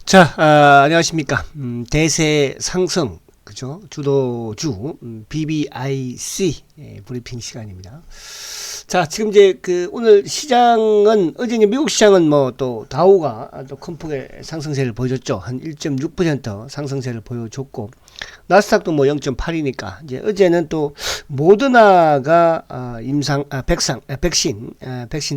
자, 안녕하십니까. 대세 상승, 그죠? 주도주, BBIC, 브리핑 시간입니다. 자, 지금 이제 오늘 시장은, 어제 이제 미국 시장은 뭐 또 다우가 또 큰 폭의 상승세를 보여줬죠. 한 1.6% 상승세를 보여줬고, 나스닥도 뭐 0.8이니까, 이제 어제는 또 모더나가 백신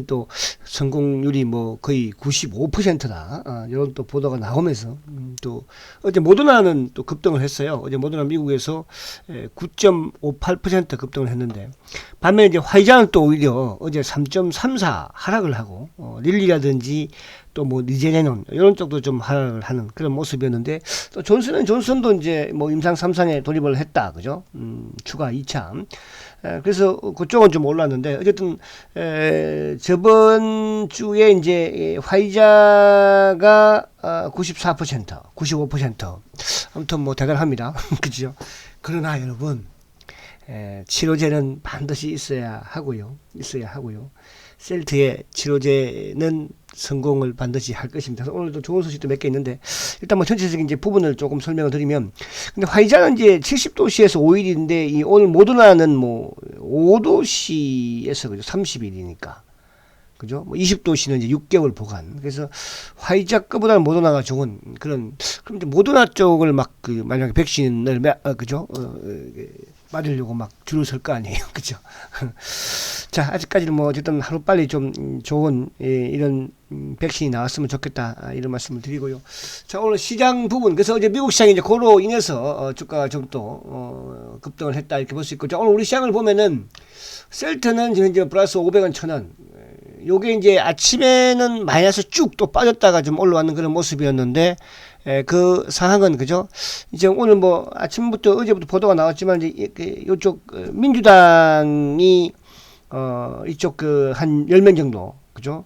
또 성공률이 뭐 거의 95%다. 이런 또 보도가 나오면서, 또 어제 모더나는 또 급등을 했어요. 어제 모더나 미국에서 9.58% 급등을 했는데, 반면에 이제 화이자는 또 오히려 어제 3.34 하락을 하고, 릴리라든지 또 뭐 리제네논 이런 쪽도 좀 하락을 하는 그런 모습이었는데, 또 존슨도 이제 뭐 임상 3상에 돌입을 했다, 그죠? 추가 2차. 그래서 그쪽은 좀 올랐는데, 어쨌든 저번 주에 이제 화이자가 94%, 95%. 아무튼 뭐 대단합니다. 그죠? 그러나 여러분, 치료제는 반드시 있어야 하고요. 셀트의 치료제는 성공을 반드시 할 것입니다. 오늘도 좋은 소식도 몇 개 있는데, 일단 뭐 전체적인 이제 부분을 조금 설명을 드리면, 근데 화이자는 이제 70도시에서 5일인데, 이 오늘 모더나는 뭐 5도시에서 그죠? 30일이니까. 그죠? 뭐 20도시는 이제 6개월 보관. 그래서 화이자 거보다는 모더나가 좋은 그런. 그럼 이제 모더나 쪽을 막 만약에 백신을 그죠? 맞으려고 막 줄을 설 거 아니에요. 그죠? 자, 아직까지는 뭐 어쨌든 하루 빨리 좀 좋은 이런 백신이 나왔으면 좋겠다, 이런 말씀을 드리고요. 자, 오늘 시장 부분, 그래서 어제 미국 시장이 이제 그로 인해서 주가가 좀 또 급등을 했다, 이렇게 볼 수 있고, 자, 오늘 우리 시장을 보면은 셀트는 지금 이제 플러스 500원 1000원, 요게 이제 아침에는 마이너스 쭉 또 빠졌다가 좀 올라왔는 그런 모습이었는데, 그 상황은 그죠? 이제 오늘 뭐 아침부터 어제부터 보도가 나왔지만, 이제 요쪽 민주당이 이쪽 한 10명 정도, 그죠?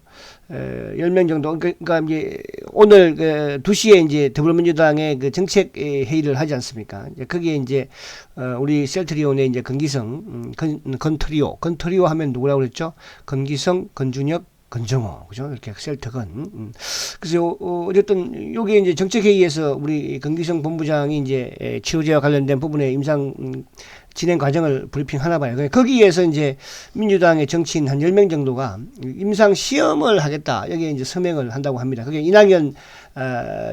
10명 정도. 그러니까 이제 오늘 2시에 이제 더불어민주당의 그 정책 회의를 하지 않습니까? 이제 거기에 이제 우리 셀트리온의 이제 건기성, 건트리오 하면 누구라고 그랬죠? 건기성, 건준혁, 건정호, 그죠? 이렇게 셀트건. 그래서 어쨌든 요게 이제 정책회의에서 우리 건기성 본부장이 이제 치료제와 관련된 부분에 임상 진행 과정을 브리핑 하나 봐요. 거기에서 이제 민주당의 정치인 한 10명 정도가 임상 시험을 하겠다, 여기에 이제 서명을 한다고 합니다. 그게 이낙연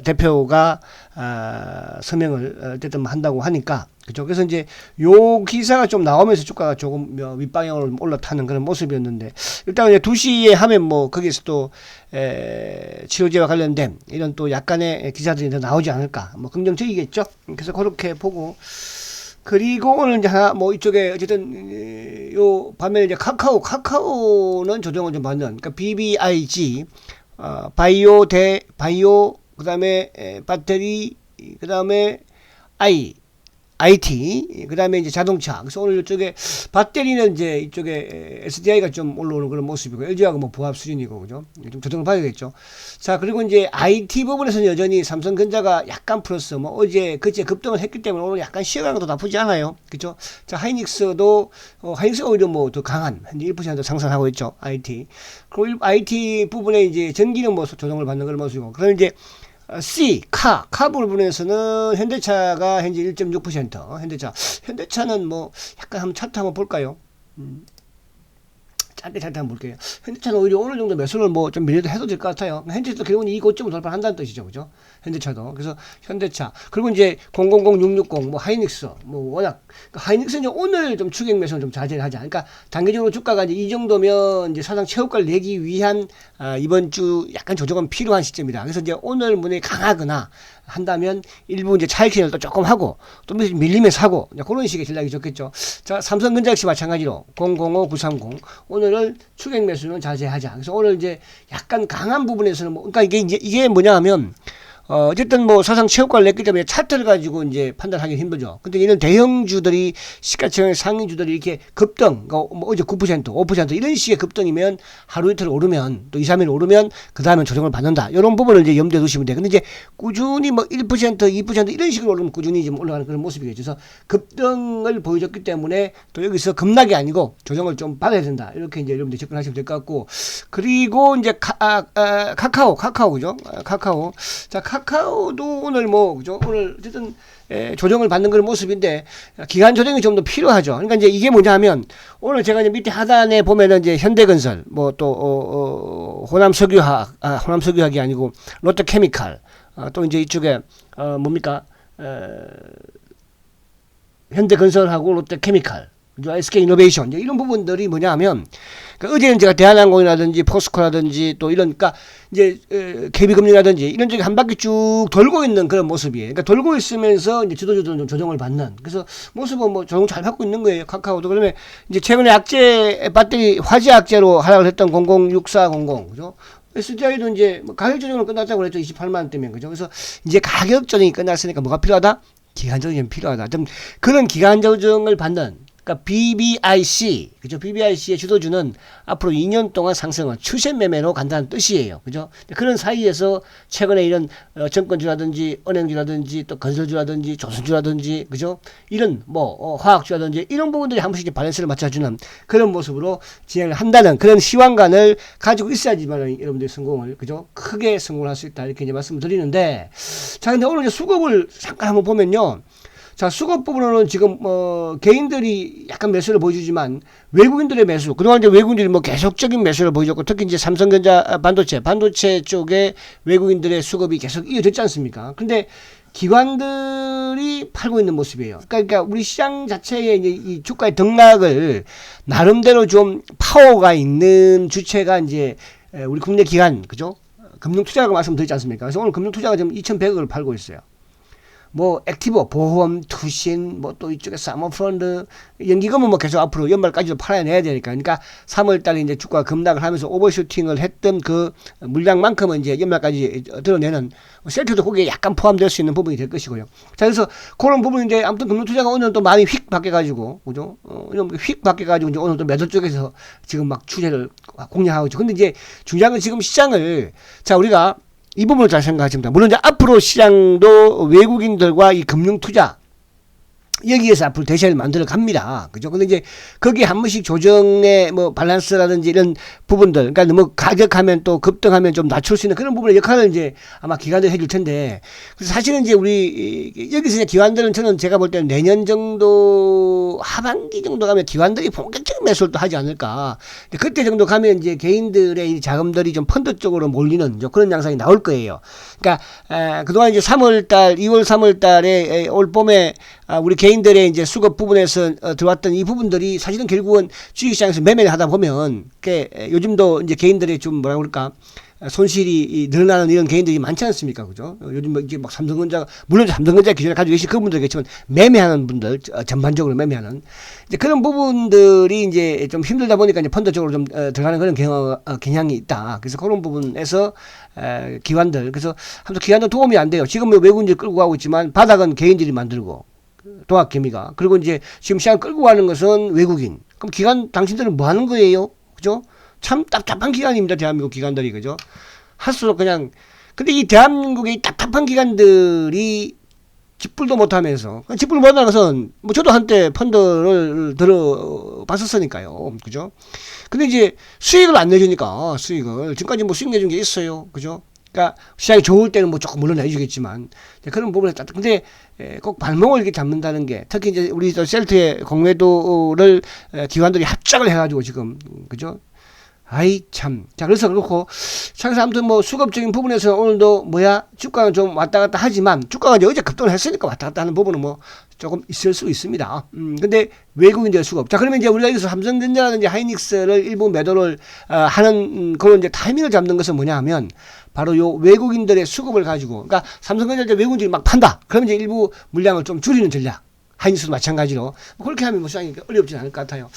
대표가 서명을 어쨌든 한다고 하니까, 그죠? 그래서 이제 요 기사가 좀 나오면서 주가가 조금 윗방향으로 올라타는 그런 모습이었는데, 일단 이제 2시에 하면 뭐 거기서 또 치료제와 관련된 이런 또 약간의 기사들이 더 나오지 않을까, 뭐 긍정적이겠죠. 그래서 그렇게 보고, 그리고 오늘 이제 하나 뭐 이쪽에 어쨌든 요 반면에 이제 카카오는 조정을 좀 받는, 그러니까 BBIG, 바이오, 그다음에 배터리, 그다음에 IT, 그 다음에 이제 자동차. 그래서 오늘 이쪽에 배터리는 이제 이쪽에 SDI가 좀 올라오는 그런 모습이고, LG하고 뭐 부합 수준이고, 그죠? 좀 조정을 봐야겠죠. 자, 그리고 이제 IT 부분에서는 여전히 삼성전자가 약간 플러스, 뭐 어제 그제 급등을 했기 때문에 오늘 약간 쉬어가는 것도 나쁘지 않아요. 그죠? 자, 하이닉스가 오히려 뭐 더 강한, 한 1% 상승하고 있죠. IT. 그리고 IT 부분에 이제 전기는 뭐 조정을 받는 그런 모습이고, 그럼 이제 카 부분에서는 현대차가 현재 1.6%, 현대차는 뭐 약간 한번 차트 한번 볼까요? 짧게 한번 볼게요. 현대차는 오히려 어느 정도 매수를 뭐 좀 밀려도 해도 될 것 같아요. 현대차도 결국은 이 고점을 돌파한다는 뜻이죠, 그죠? 현대차도. 그래서 현대차, 그리고 이제 000660, 뭐 하이닉스, 뭐 워낙, 하이닉스는 오늘 좀 추격 매수는 좀 자제를 하자. 그러니까 단기적으로 주가가 이제 이 정도면 이제 사상 최고가를 내기 위한 이번 주 약간 조정은 필요한 시점이다. 그래서 이제 오늘 문에 강하거나 한다면 일부 이제 차익 실현을 또 조금 하고, 또 밀리면서 하고, 그런 식의 전략이 좋겠죠. 자, 삼성전자 역시 마찬가지로 005930, 오늘은 추격 매수는 자제하자. 그래서 오늘 이제 약간 강한 부분에서는 뭐, 그러니까 이게 뭐냐 하면, 어쨌든 뭐 사상 최고가를 냈기 때문에 차트를 가지고 이제 판단하기 힘들죠. 근데 이런 대형주들이, 시가총액 상위주들이 이렇게 급등, 뭐 어제 9%, 5% 이런 식의 급등이면 하루 이틀 오르면, 또 2, 3일 오르면 그 다음에 조정을 받는다. 이런 부분을 이제 염두에 두시면 돼요. 근데 이제 꾸준히 뭐 1%, 2% 이런 식으로 오르면 꾸준히 좀 올라가는 그런 모습이겠죠. 그래서 급등을 보여줬기 때문에 또 여기서 급락이 아니고 조정을 좀 받아야 된다. 이렇게 이제 여러분들 접근하시면 될 것 같고, 그리고 이제 카카오, 그죠? 카카오. 자, 카카오도 오늘 뭐 그죠? 오늘 어쨌든 조정을 받는 그런 모습인데 기간 조정이 좀 더 필요하죠. 그러니까 이제 이게 뭐냐면 오늘 제가 이제 밑에 하단에 보면은 이제 현대건설 뭐 또 호남석유화학 호남석유화학이 아니고 롯데케미칼 또 이제 이쪽에 뭡니까 현대건설하고 롯데케미칼 SK이노베이션 이런 부분들이 뭐냐면 그러니까 어제는 제가 대한항공이라든지 포스코라든지 또 이런 그러니까 이제 KB금융이라든지 이런 쪽에 한 바퀴 쭉 돌고 있는 그런 모습이에요. 그러니까 돌고 있으면서 이제 주도주도는 좀 조정을 받는 그래서 모습은 뭐 조정 잘 받고 있는 거예요. 카카오도 그러면 이제 최근에 악재 배터리 화재 악재로 하락을 했던 006400 그죠? SDI도 이제 뭐 가격 조정은 끝났다고 그랬죠. 28만 원대면 그죠? 그래서 이제 가격 조정이 끝났으니까 뭐가 필요하다? 기간 조정이 필요하다. 좀 그런 기간 조정을 받는 그러니까 BBIC, 그죠? BBIC의 주도주는 앞으로 2년 동안 상승을 추세 매매로 간다는 뜻이에요. 그죠? 그런 사이에서 최근에 이런 정권주라든지 은행주라든지 또 건설주라든지 조선주라든지 그죠? 이런 뭐 화학주라든지 이런 부분들이 한 번씩 밸런스를 맞춰주는 그런 모습으로 진행을 한다는 그런 시황관을 가지고 있어야지만 여러분들이 성공을 그죠? 크게 성공을 할 수 있다 이렇게 이제 말씀을 드리는데 자 근데 오늘 이제 수급을 잠깐 한번 보면요. 자, 수급 부분으로는 지금, 개인들이 약간 매수를 보여주지만, 외국인들의 매수, 그동안 이제 외국인들이 뭐 계속적인 매수를 보여줬고, 특히 이제 삼성전자 반도체 쪽에 외국인들의 수급이 계속 이어졌지 않습니까? 근데 기관들이 팔고 있는 모습이에요. 그러니까 우리 시장 자체의 이제 이 주가의 등락을 나름대로 좀 파워가 있는 주체가 이제, 우리 국내 기관, 그죠? 금융투자가 말씀드렸지 않습니까? 그래서 오늘 금융투자가 지금 2,100억을 팔고 있어요. 뭐 액티브, 보험, 투신, 뭐 또 이쪽에 사모펀드, 연기금은 뭐 계속 앞으로 연말까지도 팔아내야 되니까. 그러니까 3월달에 이제 주가 급락을 하면서 오버슈팅을 했던 그 물량만큼은 이제 연말까지 드러내는 셀트도 거기에 약간 포함될 수 있는 부분이 될 것이고요. 자, 그래서 그런 부분인데 아무튼 금융투자가 오늘 또 많이 휙 바뀌어가지고, 그죠? 휙 바뀌어가지고 이제 오늘 또 매도 쪽에서 지금 막 추세를 공략하고 있죠. 근데 이제 중요한 건 지금 시장을, 자, 우리가 이 부분을 잘 생각하시면 됩니다. 물론 이제 앞으로 시장도 외국인들과 이 금융투자 여기에서 앞으로 대세를 만들어 갑니다. 그죠? 근데 이제 거기에 한 번씩 조정의 뭐 밸런스라든지 이런 부분들, 그러니까 뭐 가격하면 또 급등하면 좀 낮출 수 있는 그런 부분의 역할을 이제 아마 기관들이 해줄 텐데, 그래서 사실은 이제 우리 여기서 이제 기관들은 저는 제가 볼 때는 내년 정도 하반기 정도 가면 기관들이 본격적인 매수를 또 하지 않을까. 그때 정도 가면 이제 개인들의 이 자금들이 좀 펀드 쪽으로 몰리는 그런 양상이 나올 거예요. 그러니까 그동안 이제 3월달, 2월, 3월달에 올 봄에 우리 개인들의 이제 수급 부분에서 들어왔던 이 부분들이 사실은 결국은 주식시장에서 매매를 하다 보면 요즘도 이제 개인들의 좀 뭐라 그럴까 손실이 늘어나는 이런 개인들이 많지 않습니까? 그죠? 요즘 뭐 이제 막 삼성전자, 물론 삼성전자 기존에 가지고 계신 그분들 계시지만 매매하는 분들, 전반적으로 매매하는 이제 그런 부분들이 이제 좀 힘들다 보니까 이제 펀드 쪽으로 좀 들어가는 그런 경향이 있다. 그래서 그런 부분에서 기관들, 그래서 아무튼 기관도 도움이 안 돼요. 지금 외국인들이 끌고 가고 있지만 바닥은 개인들이 만들고 동학개미가. 그리고 이제 지금 시장 끌고 가는 것은 외국인. 그럼 기관 당신들은 뭐 하는 거예요? 그죠? 참 답답한 기관입니다. 대한민국 기관들이. 그죠? 할수록 그냥 근데 이 대한민국의 답답한 기관들이 집불도 못하면서 집불 못하는 것은 뭐 저도 한때 펀드를 들어봤었으니까요. 그죠? 근데 이제 수익을 안 내주니까 수익을 지금까지 뭐 수익 내준 게 있어요. 그죠? 그러니까 시장이 좋을 때는 뭐 조금 물론 내주겠지만 그런 부분에 근데 꼭 발목을 이렇게 잡는다는 게 특히 이제 우리 셀트의 공매도를 기관들이 합작을 해가지고 지금 그죠? 아이 참. 자 그래서 그렇고 자 그래서 아무튼 뭐 수급적인 부분에서 오늘도 주가가 좀 왔다 갔다 하지만 주가가 이제 어제 급등을 했으니까 왔다 갔다 하는 부분은 뭐 조금 있을 수 있습니다. 근데 외국인들의 수급. 자 그러면 이제 우리가 여기서 삼성전자라든지 하이닉스를 일부 매도를 하는 그런 이제 타이밍을 잡는 것은 뭐냐 하면 바로 요 외국인들의 수급을 가지고 그러니까 삼성전자 외국인들이 막 판다. 그러면 이제 일부 물량을 좀 줄이는 전략. 하이닉스도 마찬가지로 그렇게 하면 뭐 시장이 어렵진 않을 것 같아요.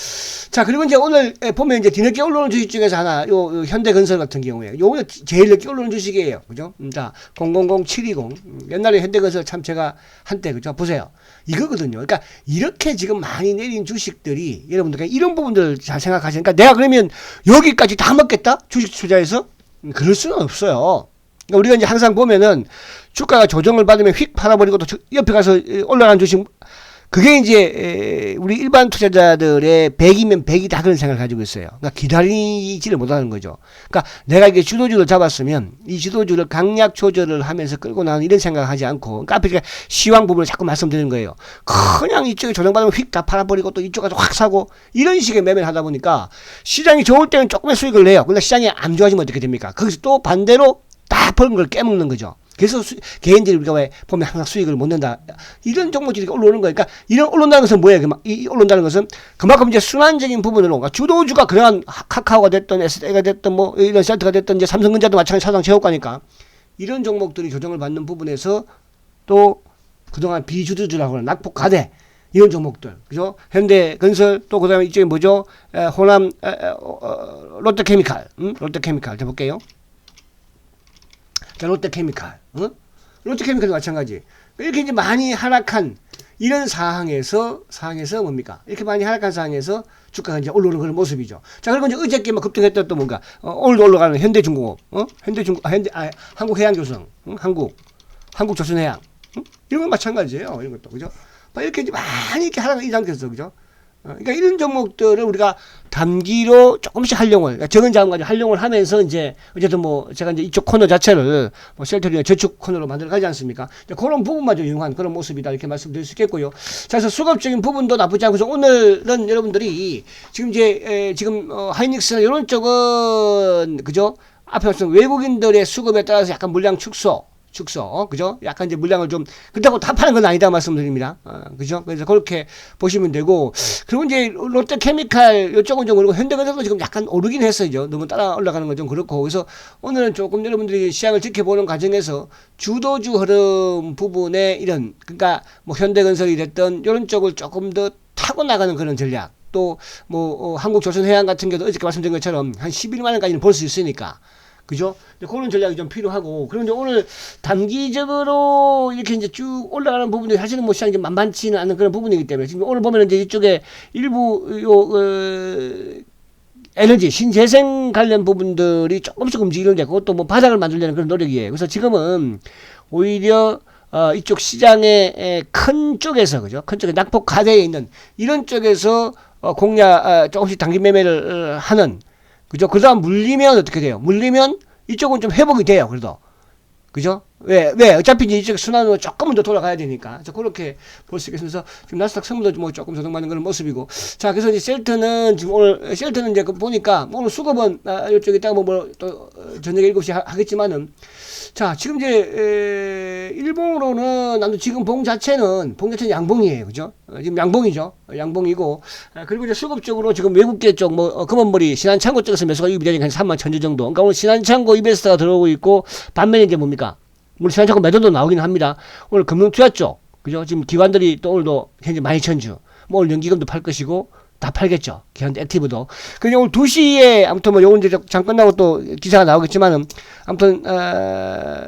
자 그리고 이제 오늘 보면 이제 뒤늦게 올라오는 주식 중에서 하나 요 현대건설 같은 경우에 요거 제일 늦게 올라오는 주식이에요. 그죠? 자 000720 옛날에 현대건설 참 제가 한때 그죠? 보세요. 이거거든요. 그러니까 이렇게 지금 많이 내린 주식들이 여러분들 이런 부분들 잘 생각하시니까 내가 그러면 여기까지 다 먹겠다? 주식 투자해서? 그럴 수는 없어요. 그러니까 우리가 이제 항상 보면은 주가가 조정을 받으면 휙 팔아버리고 또 옆에 가서 올라간 주식 그게 이제 우리 일반 투자자들의 100이면 100이다 그런 생각을 가지고 있어요. 그러니까 기다리지를 못하는 거죠. 그러니까 내가 이게 주도주를 잡았으면 이 주도주를 강약 조절을 하면서 끌고 나가는 이런 생각을 하지 않고, 그러니까 앞에 제가 시황 부분을 자꾸 말씀드리는 거예요. 그냥 이쪽에 조정받으면 휙 다 팔아버리고 또 이쪽 가서 확 사고 이런 식의 매매를 하다 보니까 시장이 좋을 때는 조금의 수익을 내요. 근데 시장이 안 좋아지면 어떻게 됩니까? 거기서 또 반대로 다 버는 걸 깨먹는 거죠. 그래서 개인들이 우리가 왜 보면 항상 수익을 못 낸다. 이런 종목들이 올라오는 거니까, 이런 올라온다는 것은 뭐예요? 이 올라온다는 것은 그만큼 이제 순환적인 부분으로, 그러니까 주도주가 그러한 카카오가 됐든 SD가 됐든 뭐 이런 셀트가 됐든 이제 삼성전자도 마찬가지 사상 제호가니까 이런 종목들이 조정을 받는 부분에서 또 그동안 비주도주라고 하는 낙폭과대 이런 종목들, 그죠? 현대건설, 또 그다음에 이쪽에 뭐죠? 호남 롯데케미칼, 롯데케미칼 해볼게요. 자, 롯데케미칼, 롯데케미칼도 마찬가지. 이렇게 이제 많이 하락한 이런 상황에서 뭡니까? 이렇게 많이 하락한 상황에서 주가가 이제 올라오는 그런 모습이죠. 자, 그리고 이제 어저께 막 급등했던 또 뭔가, 오늘도 올라가는 현대중공업, 한국해양조선, 한국조선해양, 이런 건 마찬가지예요. 이런 것도, 그죠? 이렇게 이제 많이 이렇게 하락한 이 상태에서, 그죠? 그러니까 이런 종목들을 우리가 단기로 조금씩 활용을, 그러니까 적은 자금 가지고 활용을 하면서 이제 어쨌든 뭐 제가 이제 이쪽 코너 자체를 뭐 셀터리나 저축 코너로 만들어 가지 않습니까? 그런 부분마저 유용한 그런 모습이다 이렇게 말씀드릴 수 있겠고요. 자, 그래서 수급적인 부분도 나쁘지 않고, 오늘은 여러분들이 지금 이제 지금 하이닉스나 이런 쪽은, 그죠? 앞에 말씀 외국인들의 수급에 따라서 약간 물량 축소, 그죠? 약간 이제 물량을 좀, 그렇다고 다 파는 건 아니다 말씀드립니다. 그죠? 그래서 그렇게 보시면 되고, 그리고 이제 롯데케미칼 이쪽은 좀 그렇고, 현대건설도 지금 약간 오르긴 했어요. 너무 따라 올라가는 건 좀 그렇고, 그래서 오늘은 조금 여러분들이 시장을 지켜보는 과정에서 주도주 흐름 부분에 이런, 그러니까 뭐 현대건설이 됐던 이런 쪽을 조금 더 타고 나가는 그런 전략, 또 뭐 한국조선해양 같은 경우도 어저께 말씀드린 것처럼 한 11만 원까지는 볼 수 있으니까, 그죠? 그런 전략이 좀 필요하고, 그런데 오늘 단기적으로 이렇게 이제 쭉 올라가는 부분들이 사실은 뭐 시장이 만만치는 않은 그런 부분이기 때문에, 지금 오늘 보면 이제 이쪽에 일부 에너지, 신재생 관련 부분들이 조금씩 움직이는데, 그것도 뭐 바닥을 만들려는 그런 노력이에요. 그래서 지금은 오히려 이쪽 시장의 큰 쪽에서, 그죠? 큰 쪽에 낙폭 과대에 있는 이런 쪽에서 공략, 조금씩 단기 매매를 하는, 그죠? 그 다음 물리면 어떻게 돼요? 물리면 이쪽은 좀 회복이 돼요. 그래도. 그죠? 왜? 어차피 이제 이쪽 순환으로 조금은 더 돌아가야 되니까. 그래서 그렇게 볼 수 있겠습니다. 그래서 지금 나스닥 성분도 뭐 조금 조정받는 그런 모습이고. 자, 그래서 이제 셀트는 지금 오늘, 셀트는 이제 보니까, 오늘 수급은, 이쪽에 있다가 또, 저녁에 7시에 하겠지만은, 자, 지금 이제, 일봉으로는, 나도 지금 봉 자체는 양봉이에요. 그죠? 지금 양봉이죠. 양봉이고, 그리고 이제 수급적으로 지금 외국계 쪽, 금원머리, 신한창고 쪽에서 매수가 유입이 되니까 한 3만 천주 정도. 그러니까 오늘 신한창고 이베스트가 들어오고 있고, 반면에 이제 뭡니까? 물론 신한창고 매도도 나오긴 합니다. 오늘 금융투자 쪽, 그죠? 지금 기관들이 또 오늘도 현재 12,000주. 뭐 오늘 연기금도 팔 것이고, 다 팔겠죠. 기관도 액티브도. 그냥 오늘 2시에, 아무튼 뭐 요건 이제 장 끝나고 또 기사가 나오겠지만은, 아무튼,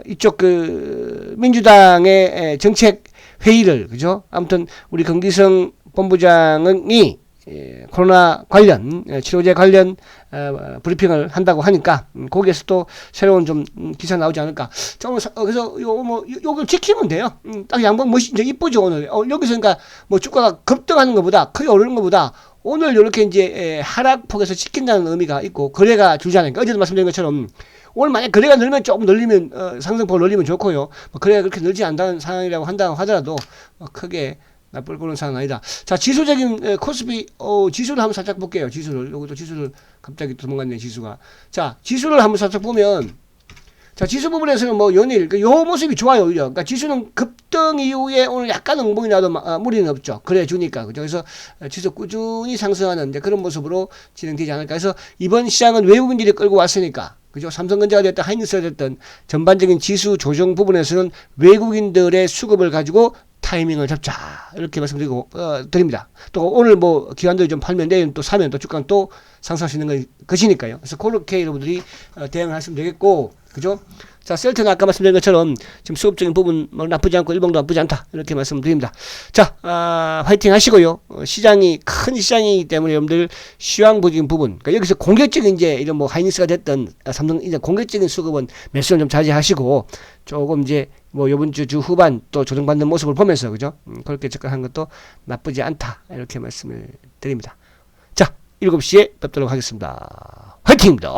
이쪽 민주당의 정책 회의를, 그죠? 아무튼 우리 강기성 본부장이 코로나 관련, 치료제 관련 브리핑을 한다고 하니까, 거기에서 또 새로운 좀 기사 나오지 않을까. 자, 오늘 그래서 요걸 지키면 돼요. 딱 양봉 멋있, 이쁘죠, 오늘. 여기서 그러니까 뭐 주가가 급등하는 것보다, 크게 오르는 것보다, 오늘 이렇게 이제 하락폭에서 지킨다는 의미가 있고, 거래가 줄지 않으니까, 어제도 말씀드린 것처럼, 오늘 만약 거래가 늘면 조금 늘리면, 상승폭을 늘리면 좋고요. 뭐 거래가 그렇게 늘지 않다는 상황이라고 한다고 하더라도, 크게 나쁠 그런 상황은 아니다. 자, 지수적인 코스피, 지수를 한번 살짝 볼게요. 지수를. 요것도 지수를 갑자기 도망갔네, 지수가. 자, 지수를 한번 살짝 보면, 자, 지수 부분에서는 뭐 연일, 요 모습이 좋아요, 오히려. 그러니까 지수는 급등 이후에 오늘 약간 응봉이 나도 무리는 없죠. 그래 주니까. 그죠? 그래서 지수 꾸준히 상승하는 이제 그런 모습으로 진행되지 않을까. 그래서 이번 시장은 외국인들이 끌고 왔으니까. 그죠? 삼성전자가 됐든 하이닉스가 됐든 전반적인 지수 조정 부분에서는 외국인들의 수급을 가지고 타이밍을 잡자. 이렇게 말씀드리고, 드립니다. 또 오늘 뭐 기관들이 좀 팔면 내일 또 사면 또 주가는 또 상승할 수 있는 것이니까요. 그래서 그렇게 여러분들이 대응을 하시면 되겠고, 그죠? 자, 셀트는 아까 말씀드린 것처럼 지금 수급적인 부분 뭐 나쁘지 않고 일봉도 나쁘지 않다. 이렇게 말씀드립니다. 자, 화이팅 하시고요. 시장이 큰 시장이기 때문에 여러분들 시황부적인 부분, 그러니까 여기서 공격적인 이제 이런 뭐 하이닉스가 됐던 삼성 이제 공격적인 수급은 매수는 좀 자제하시고 조금 이제 뭐 이번 주 후반 또 조정받는 모습을 보면서 그죠? 그렇게 접근한 것도 나쁘지 않다. 이렇게 말씀을 드립니다. 자, 7시에 뵙도록 하겠습니다. 화이팅입니다.